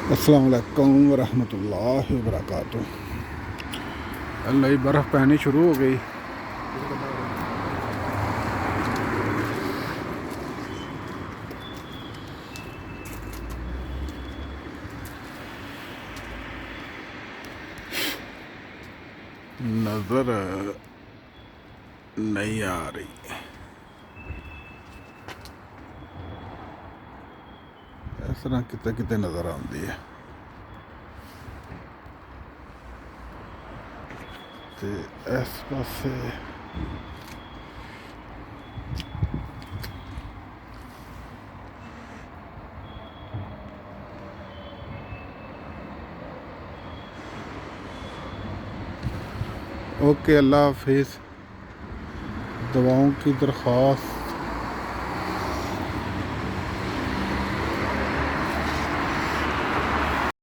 अस्सलाम वालेकुम वरहमतुल्लाहि वबरकातुह। अल्लाह बर्फ़ पैनी शुरू हो गई। नज़र नहीं आ रही। इस तरह किते किते नज़र आती है तो इस पासे ओके। अल्लाह हाफिज़। दुआओं की दरख्वास्त